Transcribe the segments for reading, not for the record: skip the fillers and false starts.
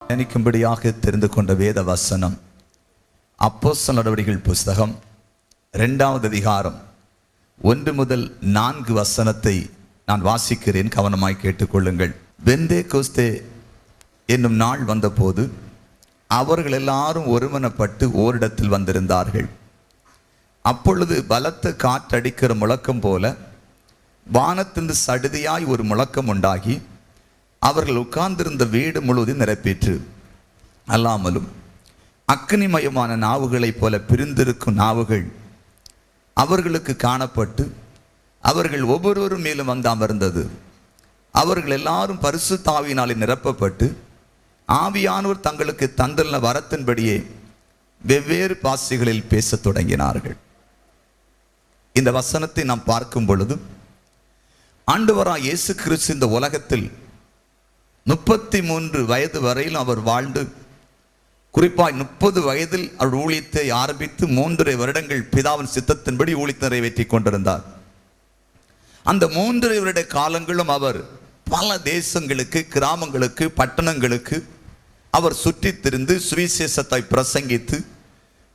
தியானிக்கும்படியாக தெரிந்து கொண்ட வேத வசனம் அப்போஸ்தலர் நடவடிக்கைகள் புஸ்தகம் 2வது அதிகாரம் 1 முதல் 4 வசனத்தை நான் வாசிக்கிறேன், கவனமாய் கேட்டுக்கொள்ளுங்கள். பெந்தேகோஸ்தே என்னும் நாள் வந்தபோது அவர்கள் எல்லாரும் ஒருமனப்பட்டு ஓரிடத்தில் வந்திருந்தார்கள். அப்பொழுது பலத்த காற்றடிக்கிற முழக்கம் போல வானத்திலிருந்து சடுதியாய் ஒரு முழக்கம் உண்டாகி அவர்கள் உட்கார்ந்திருந்த வீடு முழுவதும் நிரப்பிற்று. அல்லாமலும் அக்னிமயமான நாவுகளைப் போல பிரிந்திருக்கும் நாவுகள் அவர்களுக்கு காணப்பட்டு அவர்கள் ஒவ்வொருவரும் மேலும் வந்து அமர்ந்தது. அவர்கள் எல்லாரும் பரிசுத்த ஆவியினாலே நிரப்பப்பட்டு ஆவியானவர் தங்களுக்கு தந்துள்ள வரத்தின்படியே வெவ்வேறு பாஷைகளில் பேசத் தொடங்கினார்கள். இந்த வசனத்தை நாம் பார்க்கும் பொழுது ஆண்டவராய் இயேசு கிறிஸ்து இந்த உலகத்தில் 33 வயது வரையில் அவர் வாழ்ந்து, குறிப்பாய் 30 வயதில் அவர் ஊழியத்தை ஆரம்பித்து 3.5 வருடங்கள் பிதாவின் சித்தத்தின்படி ஊழியத்தை நிறைவேற்றி கொண்டிருந்தார். அந்த 3.5 வருட காலங்களும் அவர் பல தேசங்களுக்கு, கிராமங்களுக்கு, பட்டணங்களுக்கு அவர் சுற்றி திரிந்து சுவிசேஷத்தை பிரசங்கித்து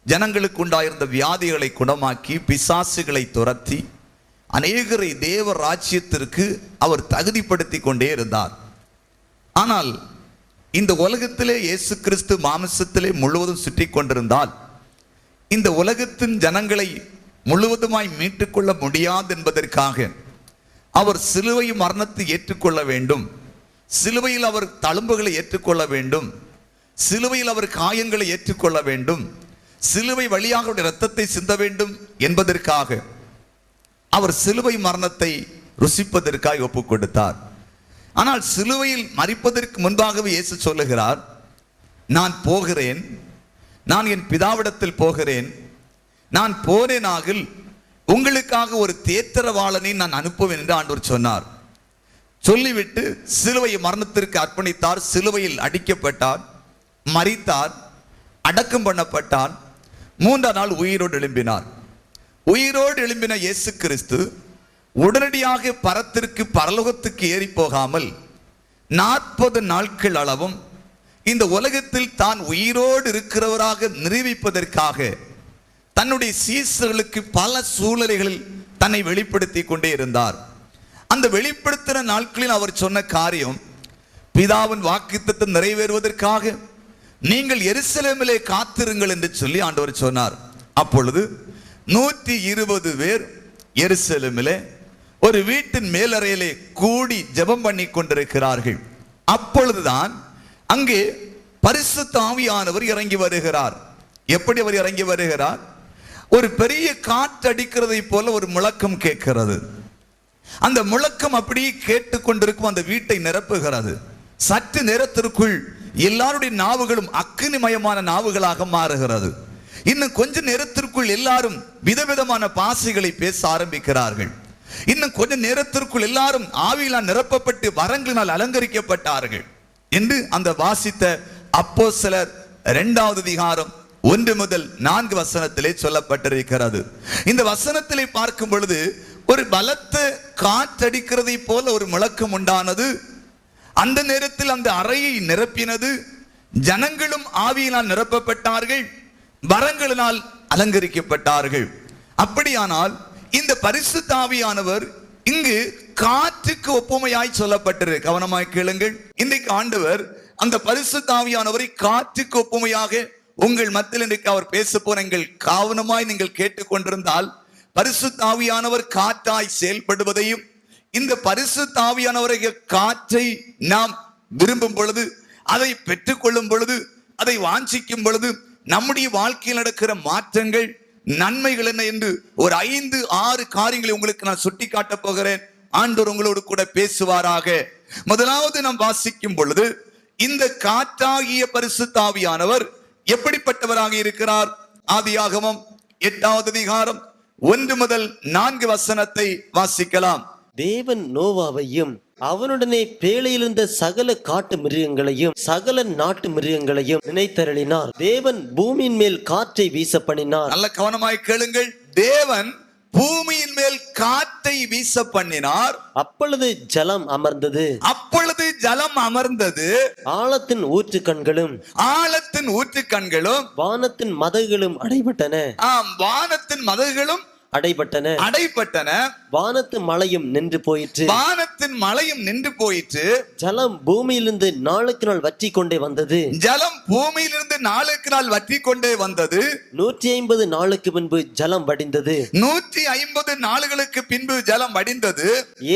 ஜனங்களுக்கு உண்டாயிருந்த வியாதிகளை குணமாக்கி பிசாசுகளை துரத்தி அநேகரை தேவ ராஜ்யத்திற்கு அவர் தகுதிப்படுத்தி கொண்டே இருந்தார். ஆனால் இந்த உலகத்திலே இயேசு கிறிஸ்து மாமிசத்திலே முழுவதும் சுற்றி கொண்டிருந்தால் இந்த உலகத்தின் ஜனங்களை முழுவதுமாய் மீட்டுக்கொள்ள முடியாது என்பதற்காக அவர் சிலுவை மரணத்தை ஏற்றுக்கொள்ள வேண்டும், சிலுவையில் அவர் தழும்புகளை ஏற்றுக்கொள்ள வேண்டும், சிலுவையில் அவர் காயங்களை ஏற்றுக்கொள்ள வேண்டும், சிலுவை வழியாக இரத்தத்தை சிந்த வேண்டும் என்பதற்காக அவர் சிலுவை மரணத்தை ருசிப்பதற்காக ஒப்புக் கொடுத்தார். ஆனால் சிலுவையில் மரிப்பதற்கு முன்பாகவே இயேசு சொல்லுகிறார், நான் போகிறேன், நான் என் பிதாவிடத்தில் போகிறேன், நான் போனேனாகில் உங்களுக்காக ஒரு தேற்றரவாளனை நான் அனுப்புவேன் என்று ஆண்டவர் சொன்னார். சொல்லிவிட்டு சிலுவை மரணத்திற்கு அர்ப்பணித்தார். சிலுவையில் அடிக்கப்பட்டார், மரித்தார், அடக்கம் பண்ணப்பட்டார். 3ஆம் நாள் உயிரோடு எழும்பினார். உயிரோடு எழும்பின இயேசு கிறிஸ்து உடனடியாக பரலோகத்துக்கு ஏறி போகாமல் 40 நாட்கள் அளவும் இந்த உலகத்தில் தான் உயிரோடு இருக்கிறவராக நிரூபிப்பதற்காக தன்னுடைய சீசர்களுக்கு பல சூழ்நிலைகளில் தன்னை வெளிப்படுத்தி கொண்டே இருந்தார். அந்த வெளிப்படுத்தின நாட்களில் அவர் சொன்ன காரியம், பிதாவின் வாக்குத்தத்தத்தை நிறைவேறுவதற்காக நீங்கள் எருசலேமிலே காத்திருங்கள் என்று சொல்லி ஆண்டவர் சொன்னார். அப்பொழுது 120 பேர் எருசலேமிலே ஒரு வீட்டின் மேலறையிலே கூடி ஜெபம் பண்ணி கொண்டிருக்கிறார்கள். அப்பொழுதுதான் அங்கே பரிசுத்த ஆவியானவர் இறங்கி வருகிறார். எப்படி அவர் இறங்கி வருகிறார்? ஒரு பெரிய காற்று அடிக்கிறதை போல ஒரு முழக்கம் கேட்கிறது. அந்த முழக்கம் அப்படியே கேட்டுக்கொண்டிருக்கும், அந்த வீட்டை நிரப்புகிறது. சற்று நேரத்திற்குள் எல்லாருடைய நாவுகளும் அக்னிமயமான நாவுகளாக மாறுகிறது. இன்னும் கொஞ்ச நேரத்திற்குள் எல்லாரும் விதவிதமான பாஷைகளை பேச ஆரம்பிக்கிறார்கள். இன்னும் கொஞ்ச நேரத்திற்குள் எல்லாரும் ஆவியினால் நிரப்பப்பட்டு வரங்களினால் அலங்கரிக்கப்பட்டார்கள் என்று அந்த வாசித்த அப்போஸ்தலர் 2வது அதிகாரம் 1 முதல் 4 வசனத்திலே சொல்லப்பட்டிருக்கிறது. இந்த வசனத்திலே பார்க்கும் பொழுது ஒரு பலத்த காற்றடிக்கிறதை போல ஒரு முழக்கம் உண்டானது. அந்த நேரத்தில் அந்த அறையை நிரப்பினது. ஜனங்களும் ஆவியினால் நிரப்பப்பட்டார்கள், வரங்களினால் அலங்கரிக்கப்பட்டார்கள். அப்படியானால் இந்த பரிசுத்த ஆவியானவர் இங்கு காற்றுக்கு ஒப்புமையாய் சொல்லப்பட்டிரு. கவனமாய் கேளுங்கள். இன்றைக்கு ஆண்டவர் அந்த பரிசுத்த ஆவியானவரை காற்றுக்கு ஒப்புமையாக உங்கள் மத்தியில் இன்றைக்கு அவர் பேச போறீங்கள். கவனமாய் நீங்கள் கேட்டுக்கொண்டிருந்தால் பரிசுத்த ஆவியானவர் காற்றாய் செயல்படுவதையும், இந்த பரிசுத்த ஆவியானவரை காற்றை நாம் விரும்பும் பொழுது, அதை பெற்றுக்கொள்ளும் பொழுது, அதை வாஞ்சிக்கும் பொழுது நம்முடைய வாழ்க்கையில் நடக்கிற மாற்றங்கள், நன்மைகள் என்ன என்று ஒரு 5-6 காரியங்களை உங்களுக்கு நான் சுட்டி காட்ட போகிறேன். ஆண்டவர் உங்களோடு கூட பேசுவாராக. முதலாவது நாம் வாசிக்கும் பொழுது இந்த காற்றாகிய பரிசுத்த ஆவியானவர் எப்படிப்பட்டவராக இருக்கிறார்? ஆதியாகமம் 8வது அதிகாரம் 1 முதல் 4 வசனத்தை வாசிக்கலாம். தேவன் நோவாவையும் அவனுடனே பேழையிலிருந்த சகல காட்டு மிருகங்களையும் சகல நாட்டு மிருகங்களையும் நினைத்தருளினார். தேவன் பூமியின் மேல் காற்றை வீச பண்ணினார். நல்ல கவனமாய் கேளுங்கள். தேவன் பூமியின் மேல் காற்றை வீச பண்ணினார். அப்பொழுது ஜலம் அமர்ந்தது. அப்பொழுது ஜலம் அமர்ந்தது. ஆழத்தின் ஊற்று கண்களும் ஆழத்தின் ஊற்று கண்களும் வானத்தின் மதகுகளும் அடைபட்டன. வானத்தின் மதகுகளும் அடைபட்டன. வானத்து மழையும் நின்று போயிற்று. வானத்தின் மழையும் நின்று போயிற்று. ஜலம் பூமியிலிருந்து நாளுக்கு நாள் வற்றி கொண்டே வந்தது. ஜலம் பூமியிலிருந்து நாளுக்கு நாள் வற்றி கொண்டே வந்தது. 150 நாளுக்கு பின்பு ஜலம் வடிந்தது. 150 நாளுகளுக்கு பின்பு ஜலம் வடிந்தது.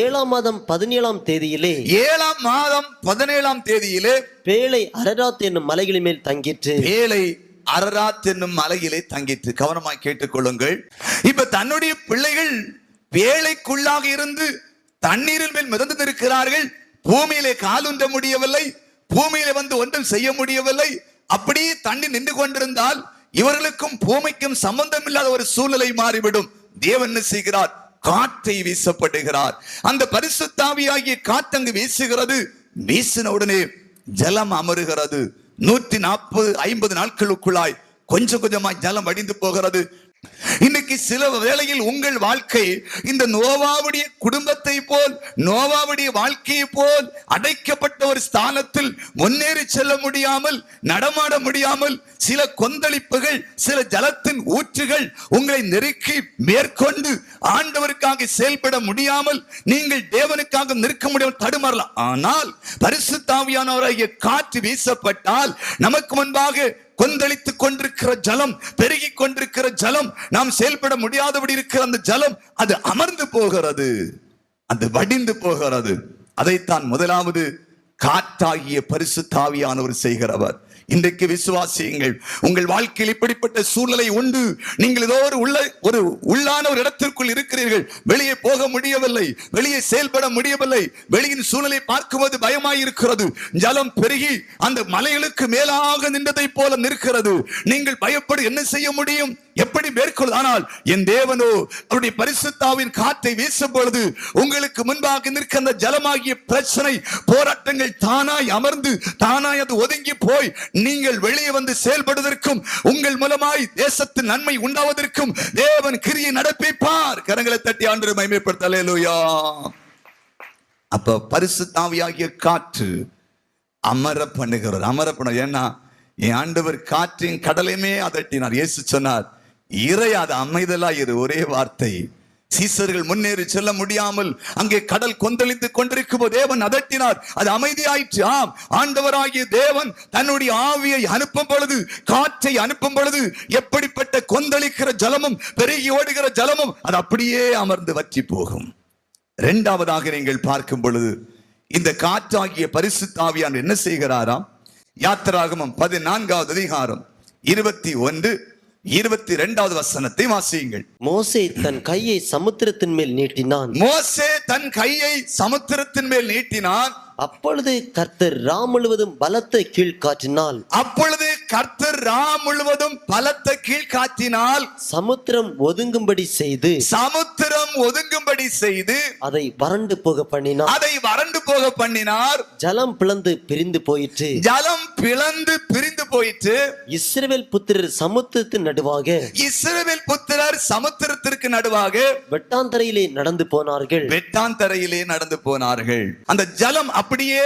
7ஆம் மாதம் 17ஆம் தேதியிலே 7ஆம் மாதம் 17ஆம் தேதியிலே பேழை அரராத் என்னும் மலைகளின் மேல் தங்கிற்று. பேழை அரராத் என்னும் மலையிலே தங்கிற்று. கவனமாய் கேட்டுக்கொள்ளுங்கள். இப்ப தன்னுடைய பிள்ளைகள் பேழைக்குள்ளாக இருந்து தண்ணீரின் மேல் மிதந்து நிற்கிறார்கள். பூமியிலே காலுன்ற முடியவில்லை, பூமியிலே வந்து ஒன்றும் செய்ய முடியவில்லை. அப்படியே தண்ணி நின்று கொண்டிருந்தால் இவர்களுக்கும் பூமிக்கும் சம்பந்தம் இல்லாத ஒரு சூழ்நிலை மாறிவிடும். தேவன் என்ன செய்கிறார்? காற்றை வீசப்படுகிறார். அந்த பரிசுத்த ஆவியாகிய காற்றங்கு வீசுகிறது. வீசின உடனே ஜலம் அமருகிறது. 140-50 நாட்களுக்குள்ளாய் கொஞ்சம் கொஞ்சமாய் ஜலம் வடிந்து போகிறது. இன்னைக்கு சில வேளையில் உங்கள் வாழ்க்கை இந்த நோவாவுடைய குடும்பத்தை போல், நோவாவுடைய வாழ்க்கையை போல் அடைக்கப்பட்ட ஒரு ஸ்தானத்தில் முன்னேறி செல்ல முடியாமல், நடமாட முடியாமல், சில கொந்தளிப்புகள், சில ஜலத்தின் ஊற்றுகள் உங்களை நெருக்கி மேற்கொண்டு ஆண்டவருக்காக செயல்பட முடியாமல் நீங்கள் தேவனுக்காக நிற்க முடியாமல் தடுமாறலாம். ஆனால் பரிசுத்த ஆவியானவராகிய காற்று வீசப்பட்டால் நமக்கு முன்பாக கொந்தளித்துக் கொண்டிருக்கிற ஜலம், பெருகி கொண்டிருக்கிற ஜலம், நாம் செயல்பட முடியாதபடி இருக்கிற அந்த ஜலம் அது அமர்ந்து போகிறது, அது வடிந்து போகிறது. அதைத்தான் முதலாவது காற்றாகிய பரிசுத்த ஆவியானவர் செய்கிறவர். இன்றைக்கு விசுவாசியுங்கள், உங்கள் வாழ்க்கையில் இப்படிப்பட்ட சூழ்நிலை உண்டு. நீங்கள் ஏதோ ஒரு உள்ளான ஒரு இடத்திற்குள் இருக்கிறீர்கள், வெளியே போக முடியவில்லை, வெளியே செயல்பட முடியவில்லை, வெளியின் சூழ்நிலை பார்க்கும்போது பயமாயிருக்கிறது. ஜலம் பெருகி அந்த மலைகளுக்கு மேலாக நின்றதை போல நிற்கிறது. நீங்கள் பயப்படு என்ன செய்ய முடியும், எப்படி மேற்கொள்? ஆனால் என் தேவனோ அவருடைய பரிசுத்த ஆவியின் காற்றை வீசும் பொழுது உங்களுக்கு முன்பாக நிற்கிற அந்த ஜலமாகிய பிரச்சனை, போராட்டங்கள் தானாய் அமர்ந்து தானாய் அது ஒதுங்கி போய் நீங்கள் வெளியே வந்து செயல்படுவதற்கும் உங்கள் மூலமாய் தேசத்தின் நன்மை உண்டாவதற்கும் தேவன் கிரியை நடப்பிப்பார். கரங்களை தட்டி ஆண்டவரை மகிமைப்படுத்த அல்லேலூயா. அப்ப பரிசுத்த ஆவியாகிய காற்று அமர பண்ணுகிறது. அமர பண்ண, ஏன்னா என் ஆண்டவர் காற்றின் கடலையுமே அதட்டினார். இயேசு சொன்னார், இறையாத அமைதலா இரு. ஒரே வார்த்தை. சீசர்கள் முன்னேறி செல்ல முடியாமல் அங்கே கடல் கொந்தளித்துக் கொண்டிருக்கும் போது தேவன் அதட்டினார், அது அமைதியாயிற்று. ஆம், ஆண்டவராகிய தேவன் தன்னுடைய ஆவியை அனுப்பும் பொழுது, காற்றை அனுப்பும் பொழுது எப்படிப்பட்ட கொந்தளிக்கிற ஜலமும் பெருகி ஓடுகிற ஜலமும் அது அப்படியே அமர்ந்து வற்றி போகும். இரண்டாவதாக நீங்கள் பார்க்கும் பொழுது இந்த காற்றாகிய பரிசுத்த ஆவியானவர் என்ன செய்கிறாராம்? யாத்திராகமம் 14வது அதிகாரம் 21-22வது வசனத்தை வாசியுங்கள். மோசே தன் கையை சமுத்திரத்தின் மேல் நீட்டினான். மோசே தன் கையை சமுத்திரத்தின் மேல் நீட்டினான். அப்பொழுது கர்த்தர் ரா முழுவதும் பலத்த கீழ்காற்றினால், அப்பொழுது கர்த்தர் ரா முழுவதும் பலத்த கீழ்காற்றினால் சமுத்திரம் ஒதுங்கும்படி செய்து, சமுத்திரம் ஒதுங்கும்படி செய்து அதை வறண்டு போக பண்ணினார். அதை வறண்டு போக பண்ணினார். ஜலம் பிளந்து பிரிந்து போயிற்று. ஜலம் பிளந்து பிரிந்து போயிற்று. இஸ்ரவேல் புத்திரர் சமுத்திரத்தின் நடுவாக, இஸ்ரவேல் புத்திரர் சமுத்திரத்திற்கு நடுவாக வெட்டாந்தரையிலே நடந்து போனார்கள். வெட்டாந்தரையிலே நடந்து போனார்கள். அந்த ஜலம் அப்படியே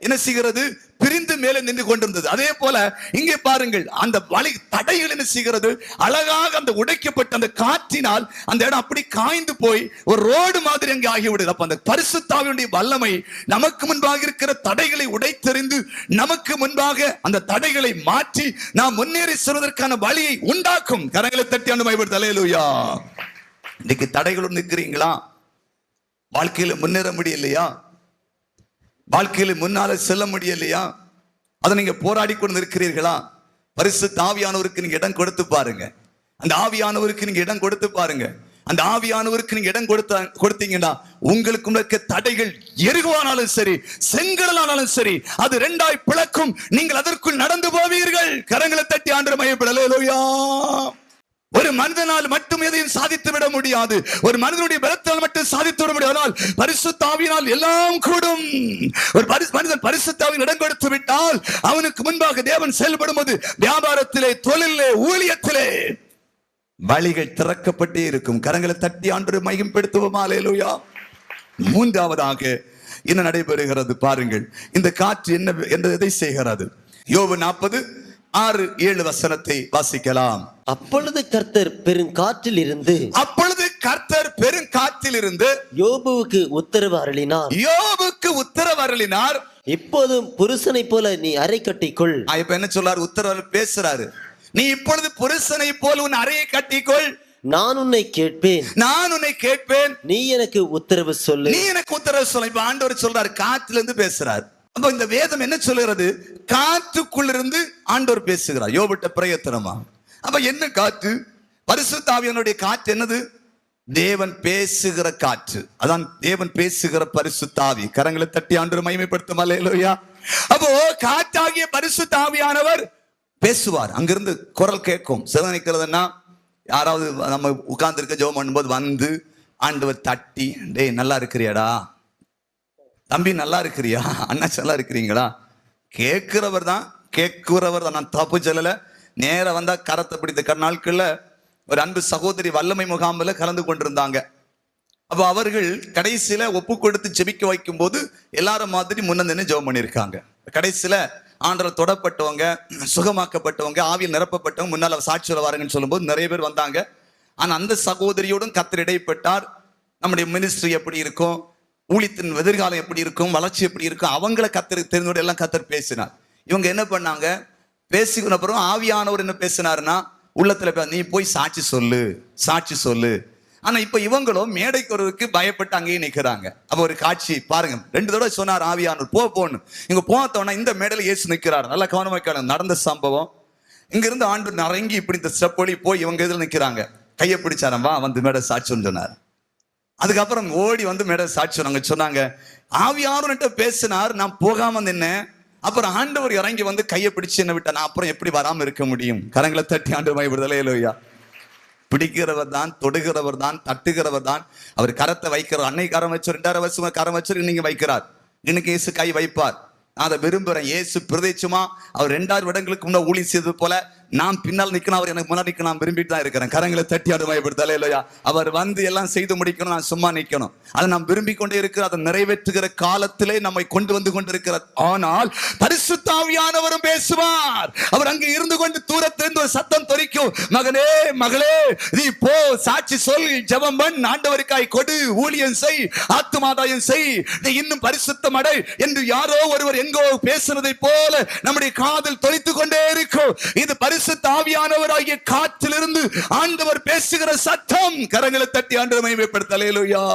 என்ன செய்கிறது? பிரிந்து மேலே நின்று கொண்டிருந்தது. அதே போல இங்கே பாருங்கள், அந்த வழி தடைகள் என்ன செய்கிறது? அழகாக அந்த உடைக்கப்பட்ட அந்த காற்றினால் அந்த இடம் அப்படி காய்ந்து போய் ஒரு ரோடு மாதிரி அங்கே ஆகிவிடுது. அப்ப அந்த பரிசுத்த ஆவியுடைய வல்லமை நமக்கு முன்பாக இருக்கிற தடைகளை உடைத்தெறிந்து நமக்கு முன்பாக அந்த தடைகளை மாற்றி நாம் முன்னேறி செல்வதற்கான வழியை உண்டாக்கும். கரங்களை தட்டி ஆண்டு மகிமைப்படுத்த அல்லேலூயா. இன்னைக்கு தடைகளும் நிற்கிறீங்களா? வாழ்க்கையில முன்னேற முடியலையா? வாழ்க்கையில முன்னால செல்ல முடியலையா? அதை நீங்க போராடி கொண்டு இருக்கிறீர்களா? பரிசுத்த ஆவியானவருக்கு நீங்க இடம் கொடுத்து பாருங்க. அந்த ஆவியானவருக்கு நீங்க இடம் கொடுத்து பாருங்க. அந்த ஆவியானவருக்கு நீங்க இடம் கொடுத்தீங்கன்னா உங்களுக்கு இருக்க தடைகள் எருகுவானாலும் சரி, செங்கடலானாலும் சரி, அது ரெண்டாய் பிளக்கும். நீங்கள் அதற்குள் நடந்து போவீர்கள். கரங்களை தட்டி ஆண்டவரை மகிமைப்படுத்த அல்லேலூயா. ஒரு மனிதனால் மட்டும் எதையும் சாதித்து விட முடியாது. ஒரு மனிதனுடைய பலத்தால் மட்டும் சாதித்து விட முடியாது. பரிசுத்த ஆவியினால் எல்லாம் கூடும். ஒரு மனிதன் பரிசுத்த ஆவியின் இடம் கொடுத்து விட்டால் அவனுக்கு முன்பாக தேவன் செயல்படும் போது வியாபாரத்திலே, தொழிலே, ஊழியத்திலே வழிகள் திறக்கப்பட்டே இருக்கும். கரங்களை தட்டி ஆண்டு மையப்படுத்துவோம். அல்லேலூயா. மூன்றாவதாக என்ன நடைபெறுகிறது பாருங்கள். இந்த காற்று என்ன எதை செய்கிறது? யோபு 40:6-7 வசனத்தை வாசிக்கலாம். அப்பொழுது கர்த்தர் பெருங்காற்றில் இருந்து யோபுவுக்கு உத்தரவு அருளினார். இப்போதும் புருஷனை போல நீ அறை கட்டிக்கொள். இப்ப என்ன சொல்றாரு? உத்தரவு பேசுறாரு. நீ இப்பொழுது புருஷனை போல உன் அறையை கட்டிக்கொள். நான் உன்னை கேட்பேன். நீ எனக்கு உத்தரவு சொல்லு. இப்ப ஆண்டவர் சொல்றாரு, காற்றுல இருந்து பேசுறாரு. அப்ப இந்த வேதம் என்ன சொல்லுகிறது? காற்றுக்குள்ள இருந்து ஆண்டவர் பேசுகிறார். யோபுட்ட பிரயத்தனமா. அப்ப என்ன காற்று? பரிசுத்த ஆவியானவருடைய காற்று என்னது? தேவன் பேசுகிற காற்று. அதான் தேவன் பேசுகிற பரிசுத்த ஆவி. கரங்களை தட்டி ஆண்டவர் மகிமைப்படுத்தும். அல்லேலூயா. அப்போ காற்றாகிய பரிசுத்த ஆவியானவர் பேசுவார். அங்கிருந்து குரல் கேட்கும். சிதனிக்கிறதுன்னா யாராவது நம்ம உட்கார்ந்து இருக்க ஜெபம் பண்ணும்போது வந்து ஆண்டவர் தட்டி, டேய் நல்லா இருக்கிறியாடா, தம்பி நல்லா இருக்கிறியா, அண்ணாச்சி நல்லா இருக்கிறீங்களா, கேட்கிறவர் தான். நான் தப்பு சொல்லல. நேர வந்தா கரத்தை பிடித்த நாட்கள்ல ஒரு அன்பு சகோதரி வல்லமை முகாமில் கலந்து கொண்டிருந்தாங்க. அப்போ அவர்கள் கடைசியில ஒப்பு கொடுத்து ஜெபிக்க வைக்கும் போது எல்லாரும் மாதிரி முன்னே ஜெபம் பண்ணியிருக்காங்க. கடைசியில ஆண்டவர் தொடப்பட்டவங்க, சுகமாக்கப்பட்டவங்க, ஆவியில் நிரப்பப்பட்டவங்க முன்னால சாட்சி சொல்ல வாருங்கன்னு சொல்லும்போது நிறைய பேர் வந்தாங்க. ஆனா அந்த சகோதரியோடும் கர்த்தர் இடைப்பட்டார். நம்முடைய மினிஸ்ட்ரி எப்படி இருக்கும், ஊழியத்தின் எதிர்காலம் எப்படி இருக்கும், வளர்ச்சி எப்படி இருக்கும், அவங்கள கர்த்தர் தெரிஞ்சோட எல்லாம் கர்த்தர் பேசினார். இவங்க என்ன பண்ணாங்க? பேசிக்கிற அப்புறம் ஆவியானவர் என்ன பேசினாருன்னா, உள்ளத்துல நீ போய் சாட்சி சொல்லு. ஆனா இப்ப இவங்களும் மேடைக்கு வருவதற்கு பயப்பட்டு அங்கேயே நிக்கிறாங்க. அப்ப ஒரு காட்சி பாருங்க. 2 தடவை சொன்னார் ஆவியானவர் போன்னு. இங்க போத்தோன்னா இந்த மேடையில இயேசு நிக்கிறார். நல்லா கவனமா நடந்த சம்பவம். இங்க இருந்து ஆண்டு நரங்கி இப்படி இந்த ஸ்டெப் ஓடி போய் இவங்க இதுல நிக்கிறாங்க. கையை பிடிச்சாரம்பா வந்து மேடை சாட்சி சொன்னார். அதுக்கப்புறம் ஓடி வந்து மேடை சாட்சி சொன்னாங்க. ஆவியானவர் பேசினார், நான் போகாம நின்னேன். அப்புறம் ஆண்டவர் இறங்கி வந்து கையை பிடிச்சு என்ன விட்டா, நான் அப்புறம் எப்படி வராம இருக்க முடியும்? கரங்களை தட்டி ஆண்டவர் மகிமைப்படுத்தல். அல்லேலூயா. பிடிக்கிறவர் தான், தொடுகிறவர் தான், தட்டுகிறவர் தான். அவர் கரத்தை வைக்கிறார். அன்னை கரம் வச்சு 2000 வருஷமா கரம் வச்சு இன்னைக்கு வைக்கிறார். இன்னைக்கு இயேசு கை வைப்பார். நான் அதை விரும்புறேன். இயேசு பிரதேசமா அவர் 2000 வருடங்களுக்கு முன்னாடி ஊழியம் செய்தது போல நான் பின்னால் நிக்கணும், அவர் எனக்கு முன்னாடி நிக்க நான் விரும்பிட்டு தான் இருக்கிறேன். கரங்களை தட்டி ஆண்டு மகிமைப்படுத்தல். அல்லேலூயா. அவர் வந்து எல்லாம் செய்து முடிக்கணும், நான் சும்மா நிக்கணும். அதை நாம் விரும்பி கொண்டே இருக்கிற, அதை நிறைவேற்றுகிற காலத்திலே நம்மை கொண்டு வந்து கொண்டிருக்கிறார். ஆனால் பரிசுத்த ஆவியானவரும் பேசுவார். அவர் அங்கே இருந்து கொண்டு தூரத்திலிருந்து ஒரு சத்தம் தொனிக்கும், மகனே மகளே நீ போ, சாட்சி சொல், ஜெபம் பண்ணு, ஆண்டவருக்காய் கொடு, ஊழியம் செய், ஆத்துமாதாயம் செய், நீ இன்னும் பரிசுத்தம் அடை என்று யாரோ ஒருவர் எங்கோ பேசுனதை போல நம்முடைய காதில் தொனித்துக் கொண்டே இருக்கும். இது பரிசுத்த ஆவியானவராகிய காற்றிலிருந்து ஆண்டவர் பேசுகிற சத்தம். கரங்களை தட்டி ஆண்டவரை மகிமைப்படுத்தல். அல்லேலூயா.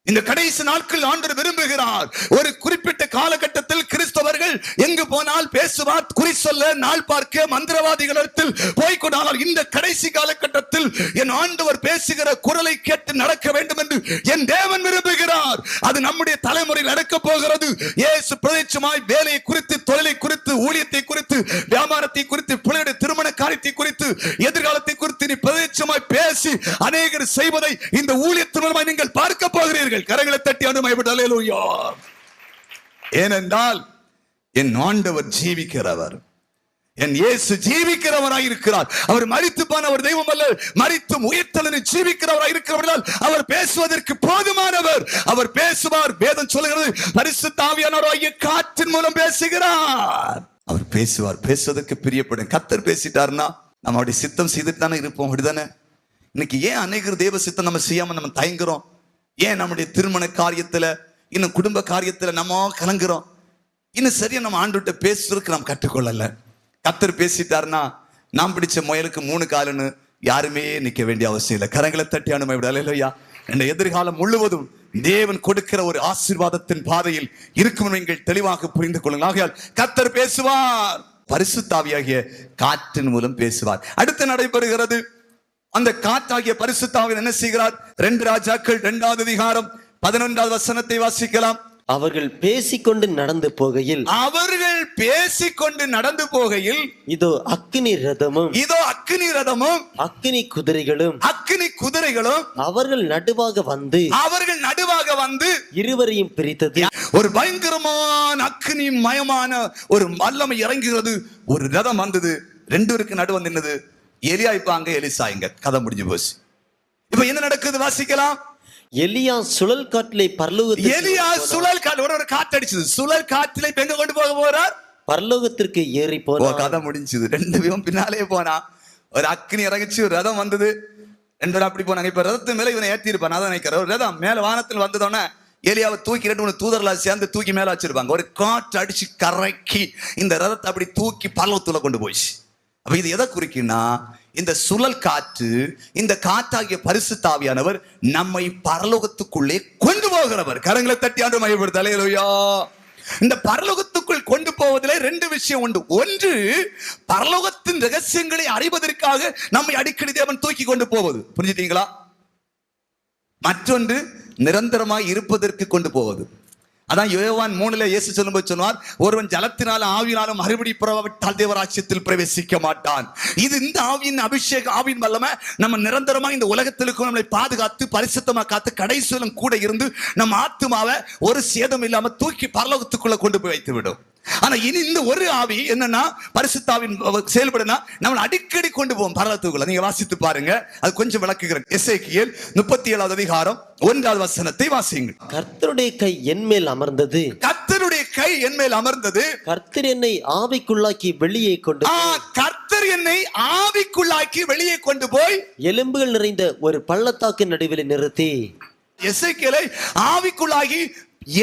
இந்த கடைசி நாட்கள் ஆண்டவர் விரும்புகிறார். ஒரு குறிப்பிட்ட காலகட்டத்தில் கிறிஸ்தவர்கள் எங்கு போனால் பேசுவார், குறி சொல்ல, நாள் பார்க்க, மந்திரவாதிகளிடத்தில் போய்கொண்டால் இந்த கடைசி காலகட்டத்தில் என் ஆண்டவர் பேசுகிற குரலை கேட்டு நடக்க வேண்டும் என்று என் தேவன் விரும்புகிறார். அது நம்முடைய தலைமுறையில் நடக்க போகிறது. இயேசு பிரதேசமாய் வேலையை குறித்து, தொழிலை குறித்து, ஊழியத்தை குறித்து, வியாபாரத்தை குறித்து, பிள்ளையுடைய திருமண காரியத்தை குறித்து, எதிர்காலத்தை குறித்து நீ பிரதேசமாய் பேசி அநேகர் செய்வதை இந்த ஊழியத்தின் மூலமாய் நீங்கள் பார்க்க போகிறீர்கள். கரங்களை தட்டி ஆண்டவரை. அல்லேலூயா. ஏனென்றால் என் ஆண்டவர் ஜீவிக்கிறவர், என் இயேசு ஜீவிக்கிறவராய் இருக்கிறார். அவர் மரித்து போனவர் தெய்வம் அல்ல, மரித்தும் உயிர்த்தெழுந்து ஜீவிக்கிறவராய் இருக்கிறவரால் அவர் பேசுவதற்கு போதுமானவர். அவர் பேசுவார். வேதம் சொல்லுகிறது பரிசுத்த ஆவியானவராகிய காற்றின் மூலம் பேசுகிறார். அவர் பேசுவார். பேசுவதற்கு பிரியப்படும். கர்த்தர் பேசிட்டார்னா நம்ம அவருடைய சித்தம் செய்துட்டு தானே இருப்போம். அப்படிதானே? இன்னைக்கு ஏன் அநேகர் தேவ சித்தம் நம்ம செய்யாம நம்ம தயங்குறோம்? ஏன் நம்முடைய திருமண காரியத்துல, இன்னும் குடும்ப காரியத்துல நம்ம கலங்குறோம்? இன்னும் சரியா நம்ம ஆண்டுகிட்ட பேசுறதுக்கு நாம் கற்றுக்கொள்ளல. கர்த்தர் பேசிட்டாருன்னா நாம் பிடிச்ச முயலுக்கு 3 காலுன்னு யாருமே நிக்க வேண்டிய அவசியம் இல்லை. கரங்களை தட்டி ஆண்டவரை. அல்லேலூயா. இந்த எதிர்காலம் முழுவதும் தேவன் கொடுக்கிற ஒரு ஆசீர்வாதத்தின் பாதையில் இருக்கும் நீங்கள் தெளிவாக புரிந்து கொள்ளுங்கள். ஆகையால் கர்த்தர் பேசுவார். பரிசுத்த ஆவியாகிய காற்றின் மூலம் பேசுவார். அடுத்து நடைபெறுகிறது அந்த காற்றாகிய பரிசுத்த ஆவியானவர் என்ன செய்கிறார்? 2 ராஜாக்கள் 2வது அதிகாரம் 11வது வசனத்தை வாசிக்கலாம். அவர்கள் பேசிக்கொண்டு நடந்து போகையில் இதோ அக்கினி ரதமும் அக்கினி குதிரைகளும் அவர்கள் நடுவாக வந்து இருவரையும் பிரித்தது. ஒரு பயங்கரமான அக்கினி மயமான ஒரு வல்லமை இறங்குகிறது. ஒரு ரதம் வந்தது, 2 பேருக்கு நடுவே நின்னது. எலியா இப்ப அங்க, எலிசா இங்க, கதை முடிஞ்சு போச்சு. இப்ப என்ன நடக்குது வாசிக்கலாம். எலியா சுழல் காற்றிலே பரலோகத்திற்கு, எலியா சுழல் காற்று, ஒரு காற்று அடிச்சது, சுழல் காற்றிலே எங்க கொண்டு போக போறார்? பரலோகத்திற்கு ஏறி போனார். கதை முடிஞ்சது. 2 பேரும் பின்னாலே போனா, ஒரு அக்னி இறங்கிச்சு, ஒரு ரதம் வந்தது, 2 பேரும் அப்படி போனாங்க. இப்ப ரதத்து மேல இவனை ஏற்றி இருப்பான். அதான் நினைக்கிறேன், ஒரு ரதம் மேல வானத்தில் வந்ததோடனே எலியாவை தூக்கி 2 3 தூதர்களா சேர்ந்து தூக்கி மேல வச்சிருப்பாங்க. ஒரு காற்று அடிச்சு கரைக்கி இந்த ரதத்தை அப்படி தூக்கி பரலோகத்துல கொண்டு போயிடுச்சு. அப்ப இது எதை குறிக்குன்னா, இந்த சுழல் காற்று, இந்த காற்றாகிய பரிசுத்த ஆவியானவர் நம்மை பரலோகத்துக்குள்ளே கொண்டு போகிறவர். கரங்களை தட்டி ஆண்டு மையப்படுத்த அல்லேலூயா. இந்த பரலோகத்துக்குள் கொண்டு போவதிலே 2 விஷயம் உண்டு. ஒன்று, பரலோகத்தின் ரகசியங்களை அறிவதற்காக நம்மை அடிக்கடி தேவன் தூக்கி கொண்டு போவது, புரிஞ்சுட்டீங்களா? மற்றொன்று, நிரந்தரமாய் இருப்பதற்கு கொண்டு போவது. அதான் யோவான் 3 இயேசு சொல்லும்போது சொன்னார், ஒருவன் ஜலத்தினாலும் ஆவியினாலும் மறுபடி புறப்பட்டால் தேவராஜ்யத்தில் பிரவேசிக்க மாட்டான். இது இந்த ஆவியின் அபிஷேக, ஆவியின் வல்லமை நம்ம நிரந்தரமா இந்த உலகத்திற்கு நம்மளை பாதுகாத்து பரிசுத்தமா காத்து கடைசியிலும் கூட இருந்து நம்ம ஆத்துமாவை ஒரு சேதம் இல்லாம தூக்கி பரலோகத்துக்குள்ள கொண்டு போய் வைத்து விடும். ஆனா இனி இந்த ஒரு ஆவி என்னன்னா, பரிசுத்தாவின் செயல்படுனா நம்ம அடிக்கடி கொண்டு போவோம் பரலோகத்துக்குள்ள. நீங்க வாசித்து பாருங்க, அது கொஞ்சம் விளக்குகிறேன். எசேக்கியேல் 37வது அதிகாரம் 1வது வசனத்தை வாசியுங்கள். கர்த்தருடைய கை என் மேல் அமர்ந்தது, கர்த்தருடைய கை என் மேல் அமர்ந்தது, கர்த்தர் என்னை ஆவிக்குள்ளாக்கி வெளியே கொண்டு, கர்த்தர் என்னை ஆவிக்குள்ளாக்கி வெளியே கொண்டு போய் எலும்புகள் நிறைந்த ஒரு பள்ளத்தாக்கு நடுவில் நிறுத்தி, எசேக்கியேலை ஆவிக்குள்ளாகி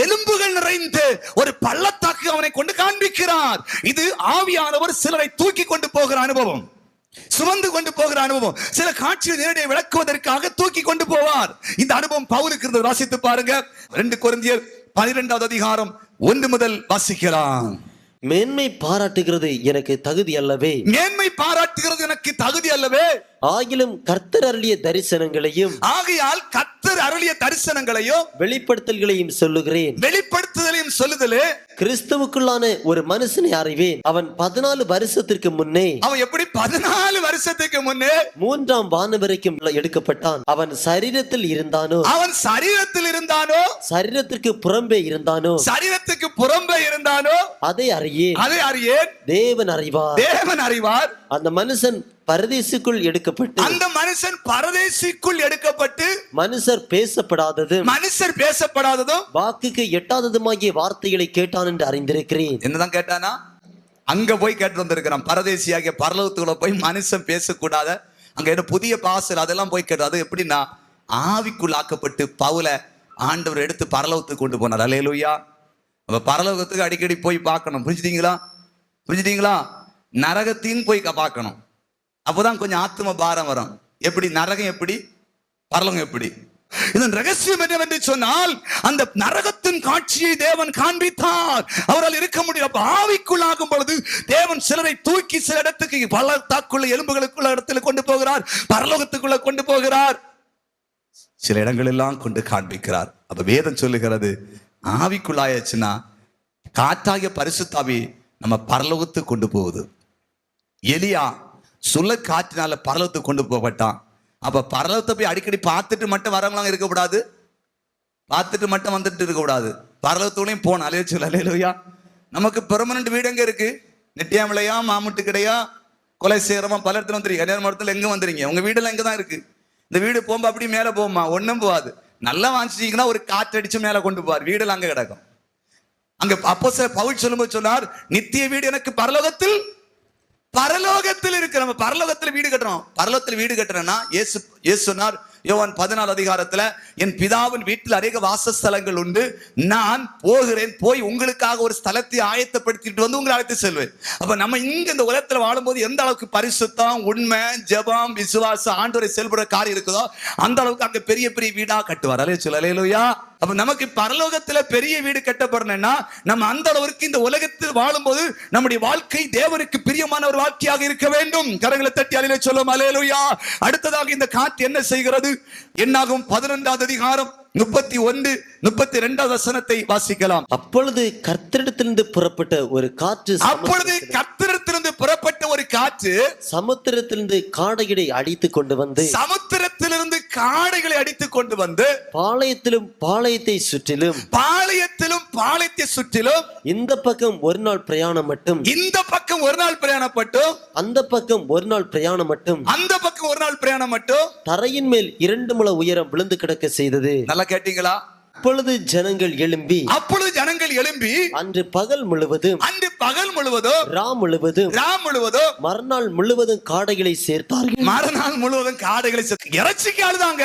எலும்புகள் நிறைந்த ஒரு பள்ளத்தாக்கு அவனை கொண்டு காண்பிக்கிறார். இது ஆவியானவர் சிலரை தூக்கி கொண்டு போகிற அனுபவம், சுமந்து கொண்டு போகிற அனுபவம். சில காட்சியை நேரடியாக விளக்குவதற்காக தூக்கி கொண்டு போவார். இந்த அனுபவம் பவுலுக்கு இருந்தது. வாசித்து பாருங்க, 2 கொரிந்தியர் 12வது அதிகாரம் 1 முதல் வாசிக்கலாம். மேன்மை பாராட்டுகிறது எனக்கு தகுதி அல்லவே, மேன்மை பாராட்டுகிறது எனக்கு தகுதி அல்லவே, ஆகிலும் கர்த்தர் அருளிய தரிசனங்களையும், ஆகையால் கர்த்தர் அருளிய தரிசனங்களையும் வெளிப்படுத்தல்களையும் சொல்லுகிறேன். வெளிப்படுத்துதலையும் சொல்லுதலே, கிறிஸ்துவுக்குள்ளான ஒரு மனுஷனை அறிவேன். அவன் 14 வருஷத்திற்கு முன்னே, அவன் எப்படி 14 வருஷத்துக்கு முன்னே 3ஆம் வானம் வரைக்கும் எடுக்கப்பட்டான். அவன் சரீரத்தில் இருந்தானோ, அவன் சரீரத்தில் இருந்தானோ, சரீரத்திற்கு புறம்பே இருந்தானோ, சரீரத்துக்கு புறம்பே இருந்தானோ, அதை அறியேன், அதை அறியேன், தேவன் அறிவார், தேவன் அறிவார். அந்த மனுஷன் பரதேசிக்குள் எடுக்கப்பட்டு, அந்த மனுஷன் பரதேசிக்குள் எடுக்கப்பட்டு, மனுஷர் பேசப்படாததும் மனுஷர் பேசப்படாததும் வாக்குக்கு எட்டாததுமாகிய வார்த்தைகளை கேட்டான் என்று அறிந்திருக்கிறேன். என்னதான் கேட்டானா? அங்க போய் கேட்டு வந்திருக்கிறான். பரதேசியாகிய பரலோகத்துக்குள்ள போய் மனுஷன் பேசக்கூடாத அங்க என்ன புதிய பாசல் அதெல்லாம் போய் கேட்டு, அது எப்படின்னா ஆவிக்குள் ஆக்கப்பட்டு பவுல ஆண்டவர் எடுத்து பரலோகத்துக்கு கொண்டு போனார். அல்லேலூயா. அப்ப பரலோகத்துக்கு அடிக்கடி போய் பார்க்கணும். புரிஞ்சுட்டீங்களா? புரிஞ்சுட்டீங்களா? நரகத்தையும் போய் பார்க்கணும். அப்போதான் கொஞ்சம் ஆத்ம பாரம் வரும். எப்படி நரகம், எப்படி பரலோகம், எப்படி. இதன் ரகசியம் என்னவென்று சொன்னால், அந்த நரகத்தின் காட்சியை தேவன் காண்பித்தார். அவரால் இருக்க முடியும். அப்ப ஆவிக்குள்ளாகும் பொழுது தேவன் சிலரை தூக்கி சில இடத்துக்கு, பள்ளத்தாக்குள்ள எலும்புகளுக்குள்ள இடத்துல கொண்டு போகிறார், பரலோகத்துக்குள்ள கொண்டு போகிறார், சில இடங்கள் எல்லாம் கொண்டு காண்பிக்கிறார். அப்ப வேதம் சொல்லுகிறது, ஆவிக்குள்ளாயாச்சுன்னா காற்றாகிய பரிசுத்தாவி நம்ம பரலோகத்துக்கு கொண்டு போகுது. எலியா சுழல் காற்றினால பரலோகத்துக்கு கொண்டு போகப்பட்டான். அப்ப பரலோகத்தை போய் அடிக்கடி பார்த்துட்டு மட்டும் வரவங்களாம் இருக்கக்கூடாது, பார்த்துட்டு மட்டும் வந்துட்டு இருக்கக்கூடாது, பரலோகத்தோடையும் போன. அல்லேலூயா. நமக்கு பெர்மனன்ட் வீடு எங்க இருக்கு? நெட்டியாமலையா, மாமுட்டு கிடையா, கொலை சேரமா, பல இடத்துல வந்துருங்க. கன்னியாகுமரி மரத்துல எங்க வந்துறீங்க? உங்க வீடெல்லாம் எங்கதான் இருக்கு? இந்த வீடு போகும்போது அப்படி மேல போகுமா? ஒன்னும் போகாது. நல்லா வாங்கிச்சிட்டீங்கன்னா ஒரு காற்று அடிச்சு மேல கொண்டு போவார், வீடெல்லாம் அங்க கிடக்கும். அங்க அப்போஸ்தலர் பவுல் சொல்லும்போது சொன்னார், நித்திய வீடு எனக்கு பரலோகத்தில், பரலோகத்தில் இருக்கு. நம்ம பரலோகத்தில் வீடு கட்டுறோம். பரலோகத்தில் வீடு கட்டுறோம்னா இயேசு சொன்னார் யோவான் 14 அதிகாரத்துல, என் பிதாவின் வீட்டில் அநேக வாசஸ்தலங்கள் உண்டு, நான் போகிறேன், போய் உங்களுக்காக ஒரு ஸ்தலத்தை ஆயத்தப்படுத்திட்டு வந்து உங்களை அழைத்து செல்வேன். அப்ப நம்ம இங்க இந்த உலகத்துல வாழும்போது எந்த அளவுக்கு பரிசுத்தம், உண்மை, ஜெபம், விசுவாசம், ஆண்டவரை செயல்படுற காரியம் இருக்குதோ அந்த அளவுக்கு அங்க பெரிய பெரிய வீடா கட்டுவார். அல்லேலூயா. அப்ப நமக்கு பரலோகத்துல பெரிய வீடு கட்டப்படணும்னா நம்ம அந்த அளவுக்கு இந்த உலகத்தில் வாழும்போது நம்முடைய வாழ்க்கை தேவனுக்கு பிரியமான ஒரு வாழ்க்கையாக இருக்க வேண்டும். கரங்களை தட்டி அல்லேலூயா சொல்லும். அல்லேலூயா. அடுத்ததாக இந்த காற்று என்ன செய்கிறது? என்னாகும் 11வது அதிகாரம் 31 32வது வசனத்தை வாசிக்கலாம். அப்பொழுது கர்த்தரிடத்திலிருந்து புறப்பட்ட ஒரு காற்று, அப்பொழுது கர்த்தரிடத்திலிருந்து புறப்பட்ட ஒரு காற்று சமுத்திரத்திலிருந்து காடையை அடித்து கொண்டு வந்து, சமுத்திரத்திலிருந்து காடைகளை அடித்து கொண்டு வந்து பாளையத்திலும் பாளையத்தை சுற்றிலும் இந்த பக்கம் ஒரு நாள் பிரயாணம் மட்டும் அந்த பக்கம் ஒரு நாள் பிரயாணம் மட்டும் தரையின் மேல் 2 முழ உயரம் விழுந்து கிடக்க செய்தது. நல்லா கேட்டீங்களா? அப்பொழுது ஜனங்கள் எழும்பி அன்று பகல் முழுவதும் ரா முழுவதும் மறுநாள் முழுவதும் காடைகளை சேர்த்தார்கள். இறைச்சிக்கு அழுதாங்க.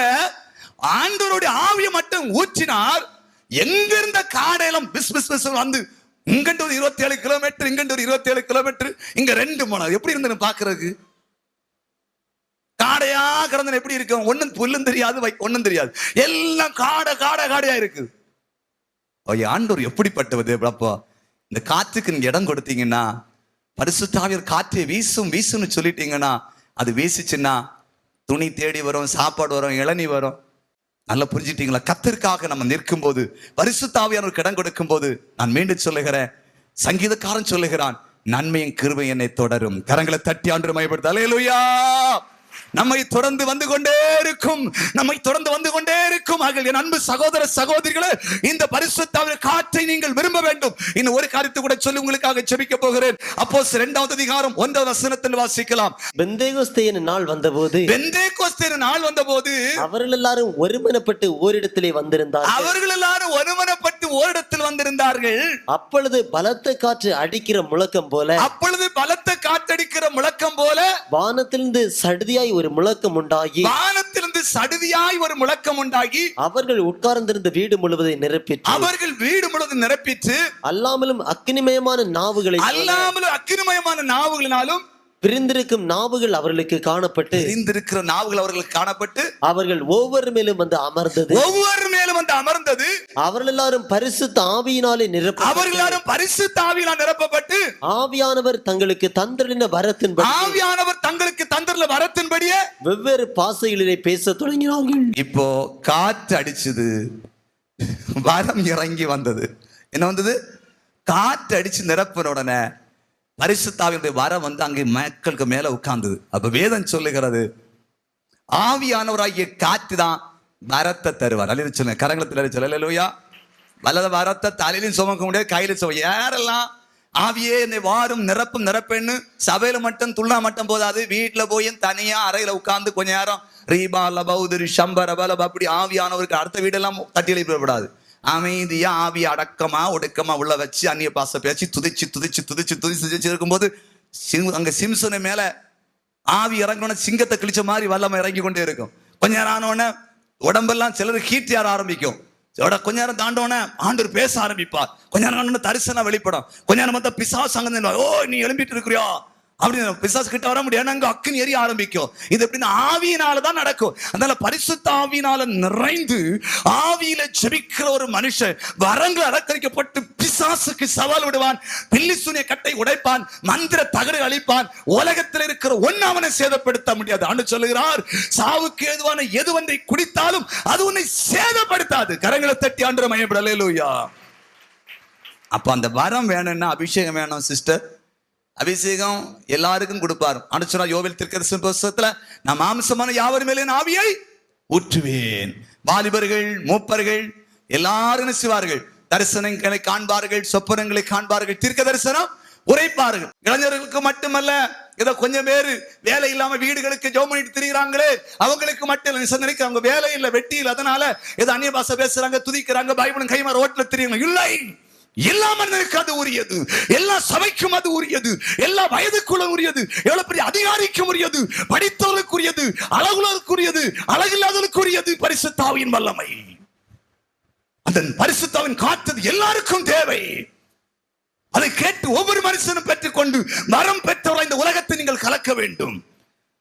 ஆண்டவருடைய ஆவியை மட்டும் ஊற்றினார். எங்க இருந்த காடையெல்லாம் பிஸ் பிஸ் பிஸ் வந்து இங்கண்டு ஒரு 27 கிலோமீட்டர், இங்கண்டு ஒரு 27 கிலோமீட்டர், இங்க 2 மணி எப்படி இருந்தது பாக்குறதுக்கு? காடையா கிடந்த எப்படி இருக்கு? ஒண்ணும் புல்லும் தெரியாது, ஒண்ணும் தெரியாது, எல்லாம் காடையா இருக்கு. ஆண்டவர் எப்படிப்பட்டது? அப்போ இந்த காற்றுக்கு நீங்க இடம் கொடுத்தீங்கன்னா, பரிசுத்த ஆவியானவர் காற்றை வீசும்னு சொல்லிட்டீங்கன்னா, அது வீசிச்சுன்னா துணி தேடி வரும், சாப்பாடு வரும், இளநீ வரும். நல்லா புரிஞ்சுட்டீங்களா? கர்த்தருக்காக நம்ம நிற்கும் போது, பரிசுத்த ஆவியானவருக்கு இடம் கொடுக்கும் போது, நான் மீண்டும் சொல்லுகிறேன், சங்கீதக்காரன் சொல்லுகிறான், நன்மையும் கிருபை என்னை தொடரும். கரங்களை தட்டி ஆண்டவரை மகிமைப்படுத்து. அல்லேலூயா. நம்மை தொடர்ந்து வந்து கொண்டே இருக்கும். என் அன்பு சகோதர சகோதரிகளே, இந்த பரிசுத்த ஆவியின் காற்றை நீங்கள் விரும்ப வேண்டும். இன்னும் ஒரு காரியத்தை கூட சொல்லி உங்களுக்காக ஜெபிக்க போகிறேன். அப்போஸ்தலர் 2வது அதிகாரம் 1வது வசனத்தில் வாசிக்கலாம். பெந்தேகோஸ்தே நாள் வந்தபோது அவர்கள் எல்லாரும் ஒருமனப்பட்டு ஓரிடத்திலே வந்திருந்தார்கள். அப்பொழுது பலத்த காற்று அடிக்கிற முழக்கம் போல வானத்திலிருந்து சடுதியாய் ஒரு முழக்கம் உண்டாகி அவர்கள் உட்கார்ந்திருந்த வீடு முழுவதும் நிரப்பிற்று. அல்லாமலும் அக்கினிமயமான நாவுகளினாலும் பிரிந்திருக்கும் நாவுகள் அவர்களுக்கு காணப்பட்டு அவர்கள் ஒவ்வொரு மேலும் வந்து அமர்ந்தது. அவர்கள் எல்லாரும் பரிசுத்த ஆவியினாலே நிரப்பப்பட்டு ஆவியானவர் தங்களுக்கு தந்திரளின வரத்தின்படியே வெவ்வேறு பாஷைகளிலே பேசத் தொடங்கினார்கள். இப்போ காற்று அடிச்சது, வரம் இறங்கி வந்தது. என்ன வந்தது? காற்று அடிச்சு நிரப்பின உடனே பரிசுத்த ஆவியினுடைய வரம் வந்து அங்கே மக்களுக்கு மேல உட்கார்ந்தது. அப்ப வேதம் சொல்லுகிறது, ஆவியானவராகிய காற்று தான் வரத்தை தருவார். அல்ல சொல்லுங்க, கரங்களத்தில் சொல்ல. அல்லேலூயா. வலத வரத்தை தலையிலும் சுமக்க முடியாது, கையிலும் சுமக்க. யாரெல்லாம் ஆவியே என்னை வாரும் நிரப்புன்னு சபையில மட்டும் துள்ளா மட்டும் போதாது, வீட்டுல போய் தனியா அறையில உட்கார்ந்து கொஞ்ச நேரம் ரீபா லபௌதிரி சம்பர பலப அப்படி ஆவியானவருக்கு அடுத்த வீடெல்லாம் தட்டி எழுப்பக்கூடாது. அமைதியா ஆவி அடக்கமா ஒடுக்கமா உள்ள வச்சு அந்நிய பாச பேச்சு துதிச்சு இருக்கும்போது அங்க சிம்சனை மேல ஆவி இறங்கணும்னா சிங்கத்தை கிழிச்ச மாதிரி வல்லமை இறங்கி கொண்டே இருக்கும். கொஞ்ச நேரம் ஆனோடனே உடம்பெல்லாம் சிலர் ஹீட் ஏற ஆரம்பிக்கும். கொஞ்ச நேரம் தாண்டோன்னே ஆண்டவர் பேச ஆரம்பிப்பார். கொஞ்ச நேரம் தரிசனம் வெளிப்படும். கொஞ்ச நேரம் பார்த்தா பிசாசு அங்க, ஓ நீ எழும்பிட்டு இருக்கிறியா அப்படின்னு பிசாசு கிட்ட வர முடியாது, அங்க அக்கினி எரிய ஆரம்பிக்கும். இது எப்படின்னா ஆவியினாலதான் நடக்கும். அதனால பரிசுத்த ஆவியினால நிறைந்து ஆவியில ஜெபிக்கிற ஒரு மனுஷன் வரங்கள் அலங்கரிக்கப்பட்டு பிசாசுக்கு சவால் விடுவான், பில்லி சூனிய கட்டை உடைப்பான், மந்திர தகடு அழிப்பான். உலகத்தில் இருக்கிற ஒண்ணாவனை சேதப்படுத்த முடியாது. ஆண்டு சொல்லுகிறார், சாவுக்கு ஏதுவான எது ஒன்றை குடித்தாலும் அது உன்னை சேதப்படுத்தாது. கரங்களை தட்டி ஆண்டவரை மகிமைப்பட. அல்லேலூயா. அப்ப அந்த வரம் வேணும்னா அபிஷேகம் வேணும் சிஸ்டர். அபிஷேகம் எல்லாருக்கும் கொடுப்பார். அனுச்சனா யோவேல் தீர்க்கதரிசன புத்தகத்துல, நான் மாம்சமான யாவர் மேலே ஆவியை ஊற்றுவேன். வாலிபர்கள் மூப்பர்கள் எல்லாரும் செய்வார்கள், தரிசனங்களை காண்பார்கள், சொப்பனங்களை காண்பார்கள், தீர்க்க தரிசனம் உரைப்பார்கள். இளைஞர்களுக்கு மட்டுமல்ல, ஏதோ கொஞ்சம் பேரு வேலை இல்லாம வீடுகளுக்கு ஜெபம் பண்ணிட்டு திரிகிறாங்களே அவங்களுக்கு மட்டும் நினைக்க அவங்க வேலை இல்லை, வெட்டி இல்லை, அதனால ஏதோ அந்நிய பாஷை பேசுறாங்க, துதிக்கிறாங்க, பைபிளும் கைமா ரோட்ல திரியுங்க. இல்லை, எல்லா மனிதனுக்கு அது உரியது, எல்லா சபைக்கும் அது உரியது, எல்லா வயதுக்குள்ள உரியது, எவ்வளவு பெரிய அதிகாரிக்கும் உரியது, படித்தவர்களுக்கு உரியது, அழகுள்ளவருக்கு உரியது, அழகில்லாதவருக்கு உரியது. பரிசுத்த ஆவியின் வல்லமை, அந்த பரிசுத்த ஆவியின் காற்று எல்லாருக்கும் தேவை. அதை கேட்டு ஒவ்வொரு மனுஷனும் பெற்றுக்கொண்டு வரம் பெற்றவர்கள் இந்த உலகத்தை நீங்கள் கலக்க வேண்டும்.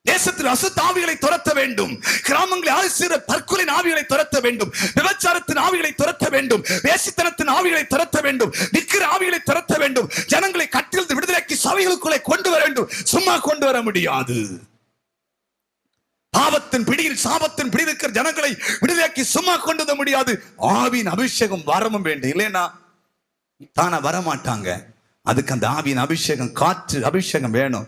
தேசத்தில் அசுத்த ஆவிகளை துரத்த வேண்டும். கிராமங்களில் ஆசிரியர் தற்கொலை ஆவிகளை துரத்த வேண்டும். விபச்சாரத்தின் ஆவிகளை துரத்த வேண்டும். வேசித்தனத்தின் ஆவிகளை துரத்த வேண்டும். விக்கிர ஆவிகளை துரத்த வேண்டும். ஜனங்களை கட்டிலிருந்து விடுதலைக்கு சபைகளுக்குள்ளே கொண்டு வர வேண்டும். சும்மா கொண்டு வர முடியாது. பாவத்தின் பிடியில் சாபத்தின் பிடியில் இருக்கிற ஜனங்களை விடுதலைக்கு சும்மா கொண்டு வர முடியாது. ஆவியின் அபிஷேகம் வரமும் வேண்டும். இல்லைன்னா தானே வரமாட்டாங்க. அதுக்கு அந்த ஆவியின் அபிஷேகம், காற்று அபிஷேகம் வேணும்.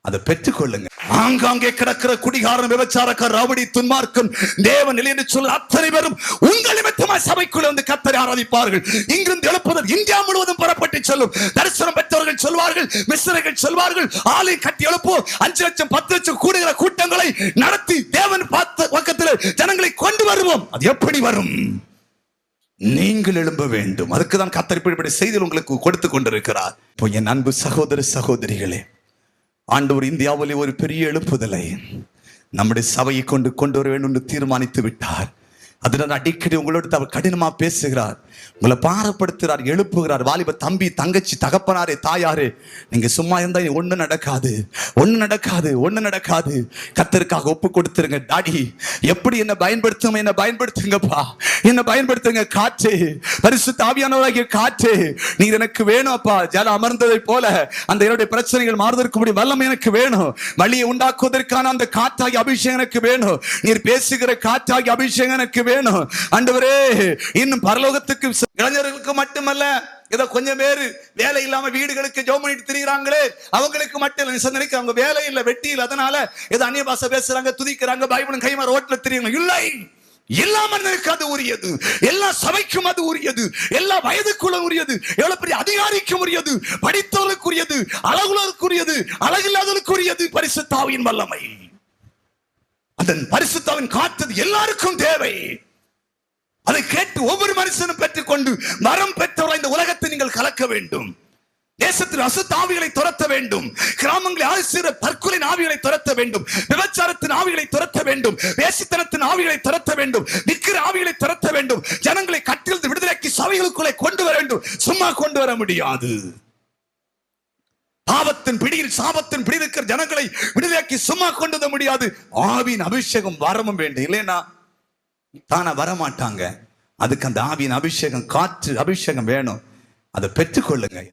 அதை பெற்றுக்கொள்ளுங்க. ஆங்காங்கே கிடக்கிற குடிகாரன், விபச்சாரக்காரர், ரவுடி, துன்மார்க்கன், தேவன் இல்லை என்று சொல்ல அத்தனை பேரும் உங்கள் நிமித்தமாய் சபைக்குள்ள வந்து கர்த்தரை ஆராதிப்பார்கள். இங்கிருந்து எழுப்புதல் இந்தியா முழுவதும் புறப்பட்டு செல்லும். தரிசனம் பெற்றவர்கள் சொல்வார்கள், மிஸ்ரர்கள் சொல்வார்கள், ஆலை கட்டி எழுப்போம், 5 லட்சம் 10 லட்சம் கூடுகிற கூட்டங்களை நடத்தி தேவன் பார்த்த பக்கத்தில் ஜனங்களை கொண்டு வருவோம். அது எப்படி வரும்? நீங்கள் எழும்ப வேண்டும். அதுக்குதான் கர்த்தர் இப்படி செய்தி உங்களுக்கு கொடுத்து கொண்டிருக்கிறார். இப்போ என் அன்பு சகோதர சகோதரிகளே, ஆண்டவர் இந்தியாவிலே ஒரு பெரிய எழுப்புதலை நம்முடைய சபையை கொண்டு வர வேண்டும் என்று தீர்மானித்து விட்டார். அதனால் அடிக்கடி உங்களோட அவர் கடினமா பேசுகிறார், உங்களை பாரப்படுத்துகிறார், எழுப்புகிறார். வாலிப தம்பி, தங்கச்சி, தகப்பனாரே, தாயாரே, நீங்க சும்மா இருந்தா ஒண்ணு நடக்காது, ஒண்ணு நடக்காது. கர்த்தருக்காக ஒப்பு கொடுத்துருங்க. டாடி, எப்படி என்ன பயன்படுத்துங்கப்பா, என்ன பயன்படுத்துங்க. காற்றே, பரிசுத்த ஆவியானவராகிய காற்றே, நீர் எனக்கு வேணும் அப்பா. ஜல அமர்ந்ததை போல அந்த என்னுடைய பிரச்சனைகள் மாறுவதற்கு முடியும் வல்லமை எனக்கு வேணும். வழியை உண்டாக்குவதற்கான அந்த காற்றாகி அபிஷேகம் எனக்கு வேணும். நீர் பேசுகிற காற்றாகி அபிஷேகம் எனக்கு வேணும். ஆண்டவரே, இன்னும் பரலோகத்துக்கு இளைஞர்களுக்கு மட்டுமல்ல, ஏதோ கொஞ்சம் பேரு வேலை இல்லாம வீடுகளுக்கு ஜெபம் பண்ணிட்டு திரிகிறாங்களே, அவங்களுக்கு மட்டும் இல்ல. அவங்க வேலை இல்ல, வெட்டி இல்ல, அதனால ஏதோ அந்நிய பாஷை பேசுறாங்க, துதிக்கிறாங்க, பைபிளும் கைமா ரோட்ல திரியுங்க. இல்லை, எல்லா மனிதனுக்கு அது உரியது, எல்லா சபைக்கும் அது உரியது, எல்லா வயதுக்குள்ள உரியது, எவ்வளவு பெரிய அதிகாரிக்கும் உரியது, படித்தவர்களுக்கு உரியது, அழகுள்ளவருக்கு உரியது, அழகில்லாதவருக்கு உரியது. பரிசுத்த ஆவியின் வல்லமை, அதன் பரிசுத்த ஆவியின் காற்று எல்லாருக்கும் தேவை. அதை கேட்டு ஒவ்வொரு மனுஷனும் பெற்றுக்கொண்டு மரம் பெற்றவர்கள் இந்த உலகத்தை நீங்கள் கலக்க வேண்டும். தேசத்தில் அசுத்த ஆவிகளை துரத்த வேண்டும். கிராமங்களில் ஆசிரியர் தற்கொலை ஆவிகளை துரத்த வேண்டும். விபச்சாரத்தின் ஆவிகளை துரத்த வேண்டும். வேசித்தனத்தின் ஆவிகளை துரத்த வேண்டும். விக்கிர ஆவிகளை துரத்த வேண்டும். ஜனங்களை கட்டிலிருந்து விடுதலைக்கு சபைகளுக்குள்ளே கொண்டு வர வேண்டும். சும்மா கொண்டு வர முடியாது. பாவத்தின் பிடியில், சாபத்தின் பிடியில் இருக்கிற ஜனங்களை விடுதலைக்கு சும்மா கொண்டு வர முடியாது. ஆவியின் அபிஷேகம் வரமும் வேண்டும். இல்லைன்னா தானே வரமாட்டாங்க. அதுக்கு அந்த ஆவியின் அபிஷேகம், காற்று அபிஷேகம் வேணும். அதை பெற்றுக்கொள்ளுங்க.